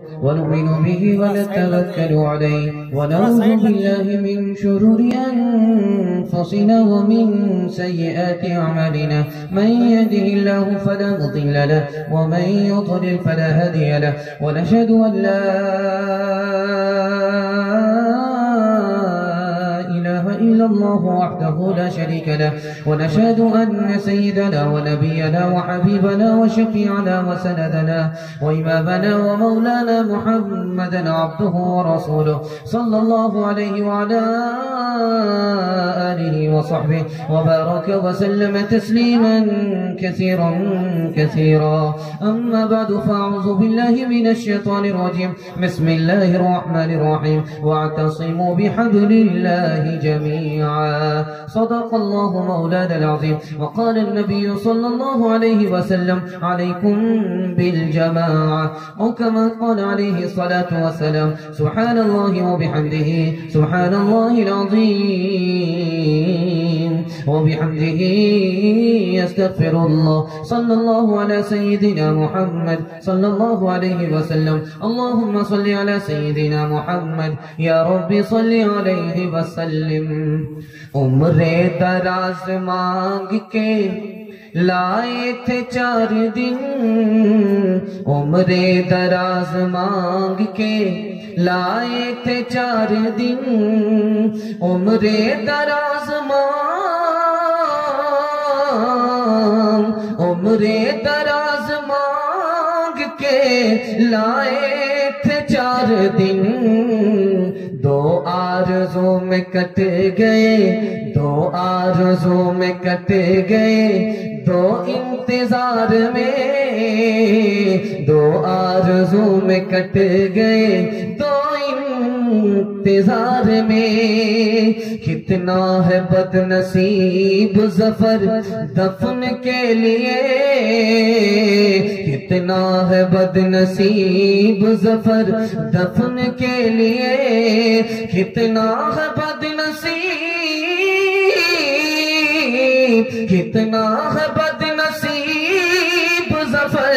ونؤمن به ونتوكل عليه ونعوذ بالله من شرور أنفسنا ومن سيئات أعمالنا من يهده الله فلا مضل له ومن يضلل فلا هادي له ونشهد أن لا إله إلا الله وحده لا شريك له ونشهد أن سيدنا ونبينا وحبيبنا وشفيعنا وسندنا وإمامنا ومولانا محمدا عبده ورسوله صلى الله عليه وعلى آله وصحبه وبارك وسلم تسليما كثيرا كثيرا. أما بعد فأعوذ بالله من الشيطان الرجيم. بسم الله الرحمن الرحيم. واعتصموا بحبل الله جميعا. صدق الله مولانا العظيم. وقال النبي صلى الله عليه وسلم عليكم بالجماعة، وكما قال عليه الصلاة والسلام سبحان الله وبحمده سبحان الله العظيم وبحمده يستغفر الله. صلى الله على سيدنا محمد صلى الله عليه وسلم. اللهم صل على سيدنا محمد يا رب صل عليه وسلم. عمر دراز مانگ کے لائے تھے 4 دن، عمر دراز مانگ کے لائے تھے 4 دن، عمر دراز عمر دراز مانگ کے لائے تھے 4 دن. 2 آرزوں میں کٹ گئے، 2 آرزوں میں کٹ گئے، 2 انتظار میں، 2 آرزوں میں کٹ گئے، 2 انتظار میں. کتنا ہے بد نصیب ظفر دفن کے لیے، کتنا ہے بد نصیب ظفر دفن کے لیے، کتنا ہے بد نصیب، کتنا ہے بد نصیب ظفر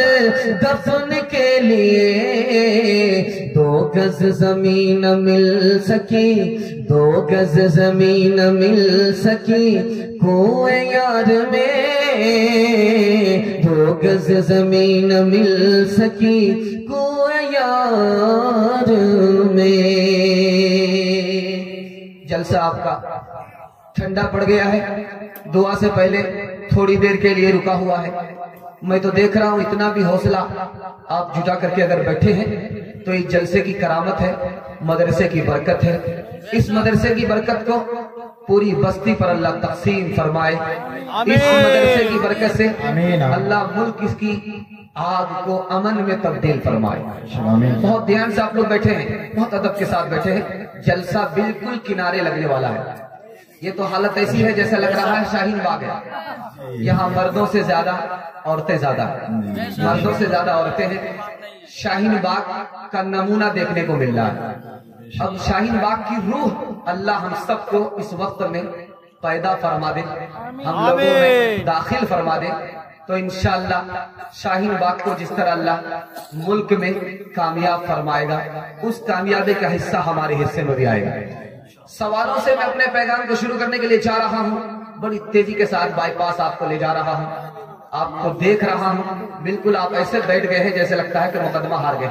دفن کے لیے. 2 گز زمین مل سکی، 2 گز زمین مل سکی کوئے یار میں، 2 گز زمین مل سکی کوئے یار میں. جلسہ آپ کا ٹھنڈا پڑ گیا ہے، دعا سے پہلے تھوڑی دیر کے لیے رکا ہوا ہے. میں تو دیکھ رہا ہوں اتنا بھی حوصلہ آپ جٹا کر کے اگر بیٹھے ہیں تو اس جلسے کی کرامت ہے، مدرسے کی برکت ہے. اس مدرسے کی برکت کو پوری بستی پر اللہ تقسیم فرمائے. اس مدرسے کی برکت سے اللہ ملک اس کی آگ کو امن میں تبدیل فرمائے. بہت دھیان سے آپ لوگ بیٹھے ہیں، بہت ادب کے ساتھ بیٹھے ہیں. جلسہ بالکل کنارے لگنے والا ہے. یہ تو حالت ایسی ہے جیسا لگ رہا ہے شاہین باغ ہے. یہاں مردوں سے زیادہ عورتیں زیادہ ہیں، مردوں سے زیادہ عورتیں ہیں. شاہین باغ کا نمونہ دیکھنے کو مل رہا ہے. اب شاہین باغ کی روح اللہ ہم سب کو اس وقت میں پیدا فرما دے، ہم لوگوں میں داخل فرما دے، تو انشاءاللہ شاہین باغ کو جس طرح اللہ ملک میں کامیاب فرمائے گا، اس کامیابی کا حصہ ہمارے حصے میں بھی آئے گا. سوالوں سے میں اپنے پیغام کو شروع کرنے کے لیے چاہ رہا ہوں. بڑی تیزی کے ساتھ بائی پاس آپ کو لے جا رہا ہوں. آپ کو دیکھ رہا ہوں، بالکل آپ ایسے بیٹھ گئے ہیں جیسے لگتا ہے کہ مقدمہ ہار گئے.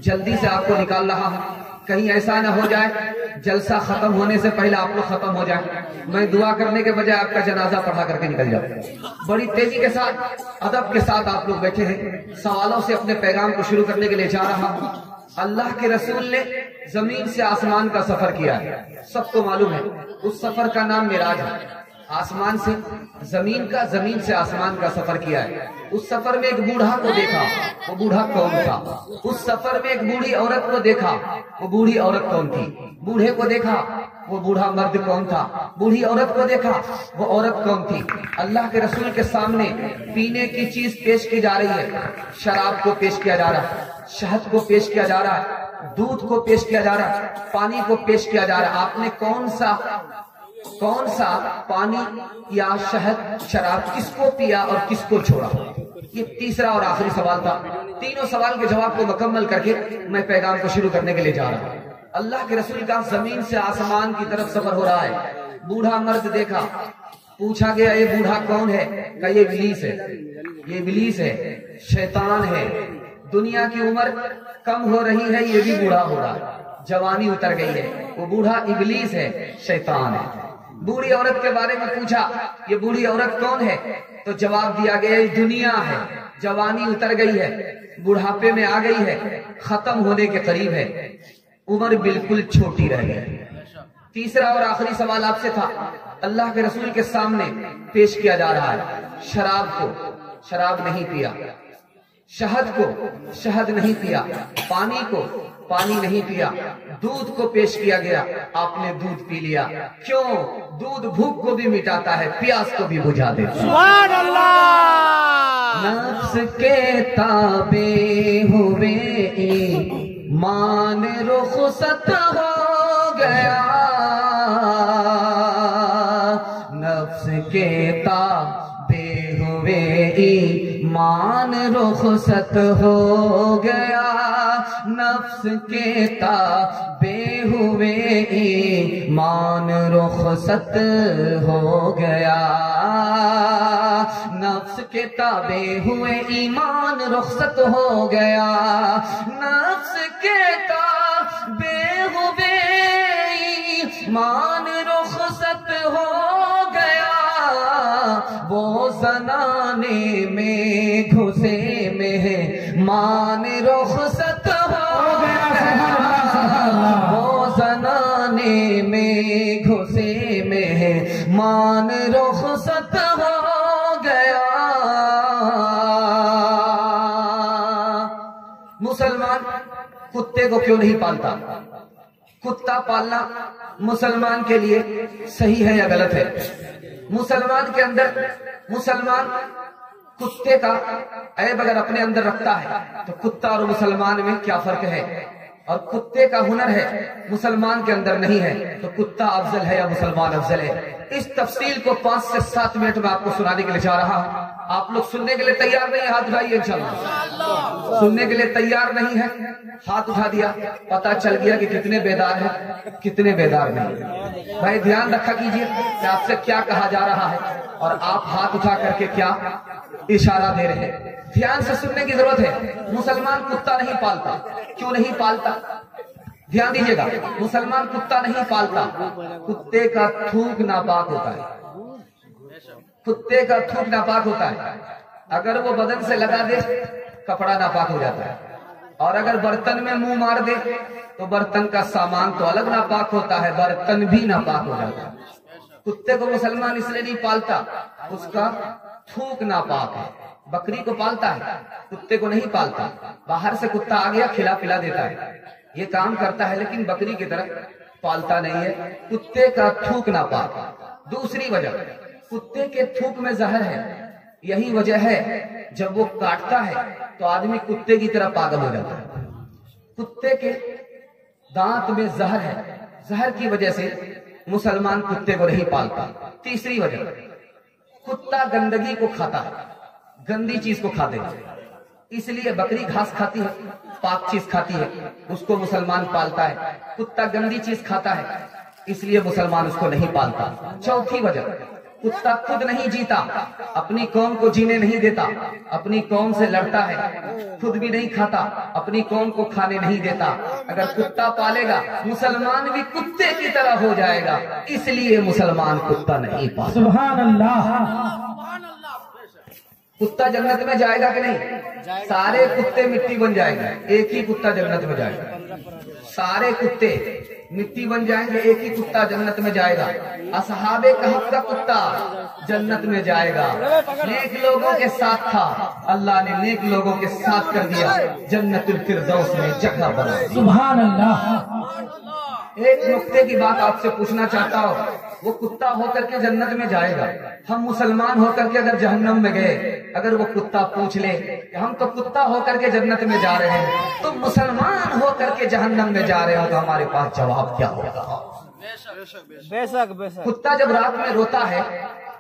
جلدی سے آپ کو نکال رہا ہوں، کہیں ایسا نہ ہو جائے جلسہ ختم ہونے سے پہلے آپ لوگ ختم ہو جائیں، میں دعا کرنے کے بجائے آپ کا جنازہ پڑھا کر کے نکل جاؤں. بڑی تیزی کے ساتھ ادب کے ساتھ آپ لوگ بیٹھے ہیں. سوالوں سے اپنے پیغام کو شروع کرنے کے لیے چاہ رہا ہوں. اللہ کے رسول نے زمین سے آسمان کا سفر کیا ہے، سب کو معلوم ہے. اس سفر کا نام معراج ہے. آسمان سے زمین کا، زمین سے آسمان کا سفر کیا ہے. اس سفر میں ایک بوڑھا کو دیکھا، وہ بوڑھا کون تھا؟ اس سفر میں ایک بوڑھی عورت کو دیکھا، وہ بوڑھی عورت کون تھی؟ بوڑھے کو دیکھا، وہ بوڑھا مرد کون تھا؟ بوڑھی عورت کو دیکھا، وہ عورت کون تھی؟ اللہ کے رسول کے سامنے پینے کی چیز پیش کی جا رہی ہے. شراب کو پیش کیا جا رہا ہے، شہد کو پیش کیا جا رہا ہے، دودھ کو پیش کیا جا رہا ہے، پانی کو پیش کیا جا رہا ہے. آپ نے کون سا پانی یا شہد، شراب کس کو پیا اور کس کو چھوڑا؟ یہ تیسرا اور آخری سوال تھا. تینوں سوال کے جواب کو مکمل کر کے میں پیغام کو شروع کرنے کے لیے جا رہا ہوں. اللہ کے رسول کا زمین سے آسمان کی طرف سفر ہو رہا ہے. بوڑھا مرد دیکھا, پوچھا گیا یہ بوڑھا کون ہے؟ کہ یہ ابلیس ہے. یہ ابلیس ہے, شیطان ہے. دنیا کی عمر کم ہو رہی ہے, یہ بھی بوڑھا ہو رہا ہے, جوانی اتر گئی ہے. وہ بوڑھا ابلیس ہے, شیطان ہے. بوڑھی عورت کے بارے میں پوچھا, یہ بوڑھی عورت کون ہے؟ تو جواب دیا گیا یہ دنیا ہے, جوانی اتر گئی ہے, بڑھاپے میں آ گئی ہے, ختم ہونے کے قریب ہے, عمر بالکل چھوٹی رہ گئی. تیسرا اور آخری سوال آپ سے تھا, اللہ کے رسول کے سامنے پیش کیا جا رہا ہے. شراب کو شراب نہیں پیا, شہد کو شہد نہیں پیا, پانی کو پانی نہیں پیا, دودھ کو پیش کیا گیا, آپ نے دودھ پی لیا. کیوں؟ دودھ بھوک کو بھی مٹاتا ہے, پیاس کو بھی بجھا دیتا ہے. سبحان اللہ. نفس کے تابع ہوئے ایمان رخصت ہو گیا, نفس کے تابع ہوئے ایمان رخصت ہو گیا, نفس کے تابع ہوئے ایمان رخصت ہو گیا, نفس کے تابع ہوئے ایمان رخصت ہو گیا, نفس کے تابع ہوئے ایمان رخصت ہو گیا, وہ زنانے میں گھسے مہمان رخصت ہو گیا, وہ زنانے میں گھسے مہمان رخصت ہو گیا. مسلمان کتے کو کیوں نہیں پالتا؟ کتا پالنا مسلمان کے لیے صحیح ہے یا غلط ہے؟ مسلمان کے اندر مسلمان کتے کا عیب اگر اپنے اندر رکھتا ہے تو کتا اور مسلمان میں کیا فرق ہے؟ اور کتے کا ہنر ہے مسلمان کے اندر نہیں ہے تو کتا افضل ہے یا مسلمان افضل ہے؟ اس تفصیل کو 5 سے 7 منٹ میں آپ کو سنانے کے لیے جا رہا ہوں. آپ لوگ سننے کے لیے تیار نہیں؟ ہاتھ اٹھائیے. انشاءاللہ سننے کے لیے تیار نہیں ہے؟ ہاتھ اٹھا دیا, پتا چل گیا کہ کتنے بیدار ہیں, کتنے بیدار نہیں. بھائی دھیان رکھا کیجئے کہ آپ سے کیا کہا جا رہا ہے اور آپ ہاتھ اٹھا کر کے کیا اشارہ دے رہے ہیں. دھیان سے سننے کی ضرورت ہے. مسلمان کتا نہیں پالتا. کیوں نہیں پالتا؟ دھیان دیجیے گا, مسلمان کتا نہیں پالتا. کتے کا تھوک ناپاک ہوتا ہے, کتے کا تھوک ناپاک ہوتا ہے. اگر وہ بدن سے لگا دے کپڑا ناپاک ہو جاتا ہے, اور اگر برتن میں منہ مار دے تو برتن کا سامان تو الگ ناپاک ہوتا ہے, برتن بھی ناپاک ہو جاتا ہے. کتے کو مسلمان اس لیے نہیں پالتا, اس کا تھوک ناپاک ہے. بکری کو پالتا ہے, کتے کو نہیں پالتا. باہر سے کتا آ گیا کھلا پلا دیتا ہے, یہ کام کرتا ہے, لیکن بکری کی طرح پالتا نہیں ہے. کتے کا تھوک ناپاک. دوسری وجہ, کتے کے تھوک میں زہر ہے. یہی وجہ ہے جب وہ کاٹتا ہے تو آدمی کتے کی طرح پاگل ہو جاتا ہے. کتے کے دانت میں زہر ہے, زہر کی وجہ سے مسلمان کتے کو نہیں پالتا. تیسری وجہ, کتا گندگی کو کھاتا ہے, گندی چیز کو کھاتے ہیں. اس لیے بکری گھاس کھاتی ہے, پاک چیز کھاتی ہے, اس کو مسلمان پالتا ہے. کتا گندی چیز کھاتا ہے, اس لیے مسلمان اس کو نہیں پالتا. چوتھی وجہ, کتا خود نہیں جیتا, اپنی قوم کو جینے نہیں دیتا, اپنی قوم سے لڑتا ہے, خود بھی نہیں کھاتا, اپنی قوم کو کھانے نہیں دیتا. اگر کتا پالے گا مسلمان بھی کتے کی طرح ہو جائے گا, اس لیے مسلمان کتا نہیں پالتا. سبحان اللہ. کتا جنت میں جائے گا کہ نہیں؟ سارے کتے مٹی بن جائیں گے, ایک ہی کتا جنت میں جائے گا. سارے کتے مٹی بن جائیں گے, ایک ہی کتا جنت میں جائے گا. اصحاب کہف کا کتا جنت میں جائے گا. نیک لوگوں کے ساتھ تھا, اللہ نے نیک لوگوں کے ساتھ کر دیا, جنت الفردوس میں جگہ بنا. سبحان اللہ. ایک نقطے کی بات آپ سے پوچھنا چاہتا ہوں, وہ کتا ہو کر کے جنت میں جائے گا, ہم مسلمان ہو کر کے اگر جہنم میں گئے, اگر وہ کتا پوچھ لے کہ ہم تو کتا ہو کر کے جنت میں جا رہے ہیں, تو مسلمان ہو کر کے جہنم میں جا رہے ہو, تو ہمارے پاس جواب کیا ہوگا؟ بے شک بے شک. کتا جب رات میں روتا ہے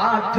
8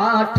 8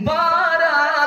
12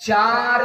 4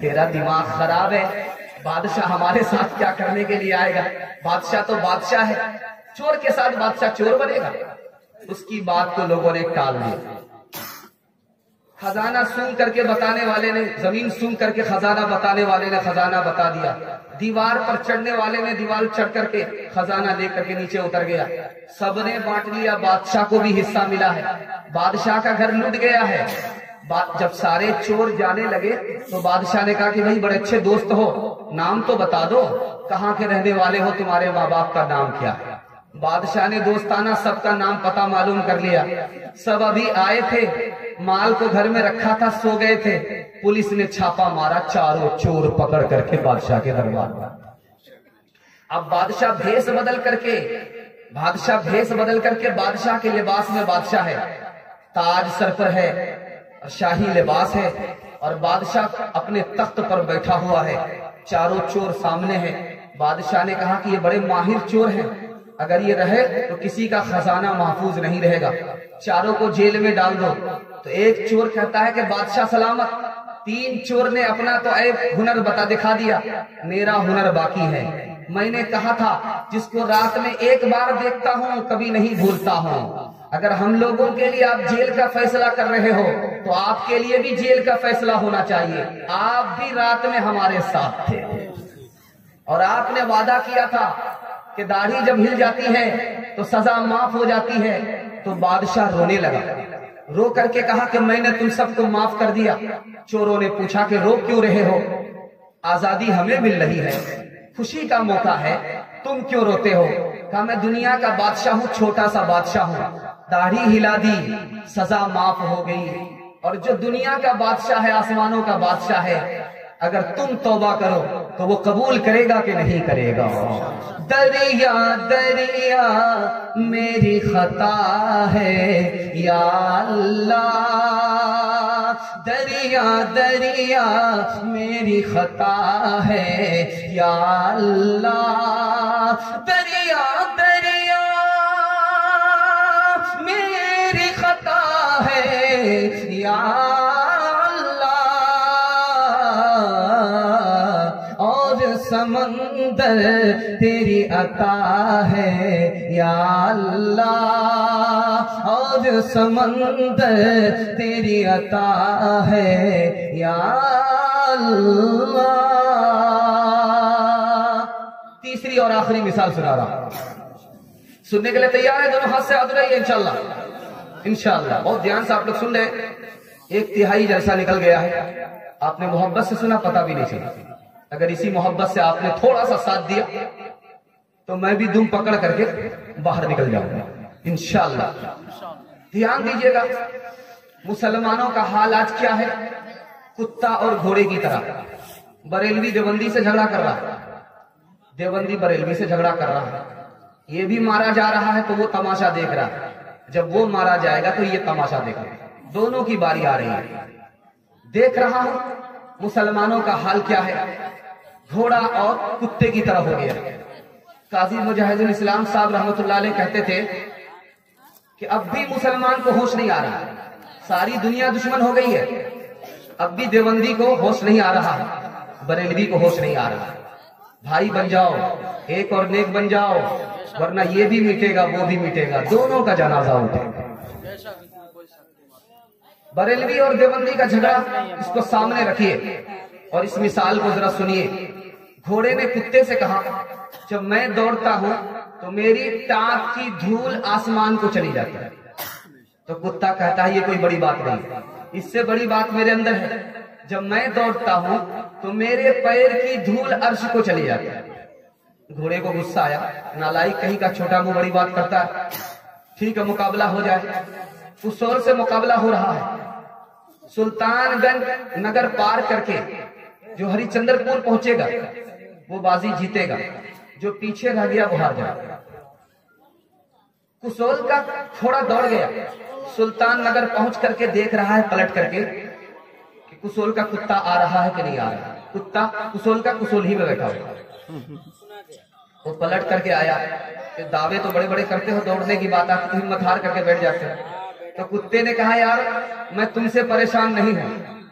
تیرا دماغ خراب ہے، بادشاہ ہمارے ساتھ کیا کرنے کے لیے آئے گا؟ بادشاہ تو بادشاہ ہے، چور کے ساتھ بادشاہ چور بنے گا؟ اس کی بات کو لوگوں نے ٹال دیا۔ خزانہ سون کر کے بتانے والے نے، زمین سون کر کے خزانہ بتانے والے نے خزانہ بتا دیا، دیوار پر چڑھنے والے نے دیوار چڑھ کر کے خزانہ لے کر کے نیچے اتر گیا، سب نے بانٹ لیا، بادشاہ کو بھی حصہ ملا ہے، بادشاہ کا گھر لٹ گیا ہے۔ جب سارے چور جانے لگے تو بادشاہ نے کہا کہ بھائی بڑے اچھے دوست ہو، نام تو بتا دو، کہاں کے رہنے والے ہو، تمہارے ماں باپ کا نام کیا ہے؟ بادشاہ نے دوستانہ سب کا نام پتہ معلوم کر لیا، سب ابھی آئے تھے، مال کو گھر میں رکھا تھا، سو گئے تھے، پولیس نے چھاپا مارا، چاروں چور پکڑ کر کے بادشاہ کے دربار میں۔ اب بادشاہ بھیس بدل کر کے بادشاہ کے لباس میں بادشاہ ہے، تاج سر پر ہے، شاہی لباس ہے، اور بادشاہ اپنے تخت پر بیٹھا ہوا ہے، چاروں چور سامنے ہیں۔ بادشاہ نے کہا کہ یہ بڑے ماہر چور ہیں، اگر یہ رہے تو کسی کا خزانہ محفوظ نہیں رہے گا، چاروں کو جیل میں ڈال دو۔ تو ایک چور کہتا ہے کہ بادشاہ سلامت، تین چور نے اپنا تو ایک ہنر دکھا دیا، میرا ہنر باقی ہے۔ میں نے کہا تھا جس کو رات میں ایک بار دیکھتا ہوں کبھی نہیں بھولتا ہوں۔ اگر ہم لوگوں کے لیے آپ جیل کا فیصلہ کر رہے ہو تو آپ کے لیے بھی جیل کا فیصلہ ہونا چاہیے، آپ بھی رات میں ہمارے ساتھ تھے، اور آپ نے وعدہ کیا تھا کہ داڑھی جب ہل جاتی ہے تو سزا معاف ہو جاتی ہے۔ تو بادشاہ رونے لگا، رو کر کے کہا کہ میں نے تم سب کو معاف کر دیا۔ چوروں نے پوچھا کہ رو کیوں رہے ہو؟ آزادی ہمیں مل رہی ہے، خوشی کا موقع ہے، تم کیوں روتے ہو؟ کہا میں دنیا کا بادشاہ ہوں، چھوٹا سا بادشاہ ہوں، داڑھی ہلا دی، سزا معاف ہو گئی، اور جو دنیا کا بادشاہ ہے، آسمانوں کا بادشاہ ہے، اگر تم توبہ کرو تو وہ قبول کرے گا کہ نہیں کرے گا؟ دریا دریا میری خطا ہے یا اللہ، دریا دریا میری خطا ہے یا اللہ، دریا دریا میری خطا ہے یا سمندر تیری عطا ہے یا اللہ، اور سمندر تیری عطا ہے یا اللہ۔ تیسری اور آخری مثال سنا رہا ہوں، سننے کے لیے تیار ہے؟ دونوں ہاتھ سے ہاتھ اٹھائیے انشاءاللہ، انشاءاللہ بہت دھیان سے آپ لوگ سن رہے۔ ایک تہائی جلسہ نکل گیا ہے، آپ نے محبت سے سنا، پتہ بھی نہیں چلا۔ اگر اسی محبت سے آپ نے تھوڑا سا ساتھ دیا تو میں بھی دم پکڑ کر کے باہر نکل جاؤں گا انشاءاللہ۔ دھیان دیجئے گا، مسلمانوں کا حال آج کیا ہے؟ کتا اور گھوڑے کی طرح۔ بریلوی دیوبندی سے جھگڑا کر رہا ہے، دیوبندی بریلوی سے جھگڑا کر رہا ہے، یہ بھی مارا جا رہا ہے تو وہ تماشا دیکھ رہا ہے، جب وہ مارا جائے گا تو یہ تماشا دیکھ رہا ہے، دونوں کی باری آ رہی ہے۔ دیکھ رہا ہوں مسلمانوں کا حال کیا ہے، گھوڑا اور کتے کی طرح ہو گیا۔ قاضی مجاہد الاسلام صاحب رحمت اللہ علیہ کہتے تھے کہ اب بھی مسلمان کو ہوش نہیں آ رہا، ساری دنیا دشمن ہو گئی ہے، اب بھی دیوبندی کو ہوش نہیں آ رہا، بریلوی کو ہوش نہیں آ رہا۔ بھائی بن جاؤ، ایک اور نیک بن جاؤ، ورنہ یہ بھی مٹے گا وہ بھی مٹے گا، دونوں کا جنازہ اٹھے گا۔ بریلوی اور دیوبندی کا جھگڑا اس کو سامنے رکھیے اور اس مثال کو ذرا سنیے۔ گھوڑے نے کتے سے کہا جب میں دوڑتا ہوں تو میری ٹانک کی دھول آسمان کو چلی جاتی ہے، تو کتا کہتا ہے یہ کوئی بڑی بات نہیں، اس سے بڑی بات میرے اندر ہے، جب میں دوڑتا ہوں تو میرے پیر کی دھول عرش کو چلی جاتی ہے۔ گھوڑے کو غصہ آیا، نالائق کہیں کا چھوٹا منہ بڑی بات کرتا ہے، ٹھیک ہے مقابلہ ہو جائے۔ قصور سے مقابلہ ہو رہا ہے، سلطان گنج نگر پار کر کے جو ہری چندر پور پہنچے گا وہ بازی جیتے گا، جو پیچھے رہ گیا وہ ہار جائے گا۔ قصور کا تھوڑا دوڑ گیا، سلطان نگر پہنچ کر کے دیکھ رہا ہے پلٹ کر کے کہ قصور کا کتا آ رہا ہے کہ نہیں آ رہا، کتا قصور کا قصور ہی میں بیٹھا ہوا، وہ پلٹ کر کے آیا کہ دعوے تو بڑے بڑے کرتے ہو، دوڑنے کی بات آتی ہمت ہار کر کے بیٹھ جاتے ہیں۔ تو کتے نے کہا یار میں تم سے پریشان نہیں ہوں،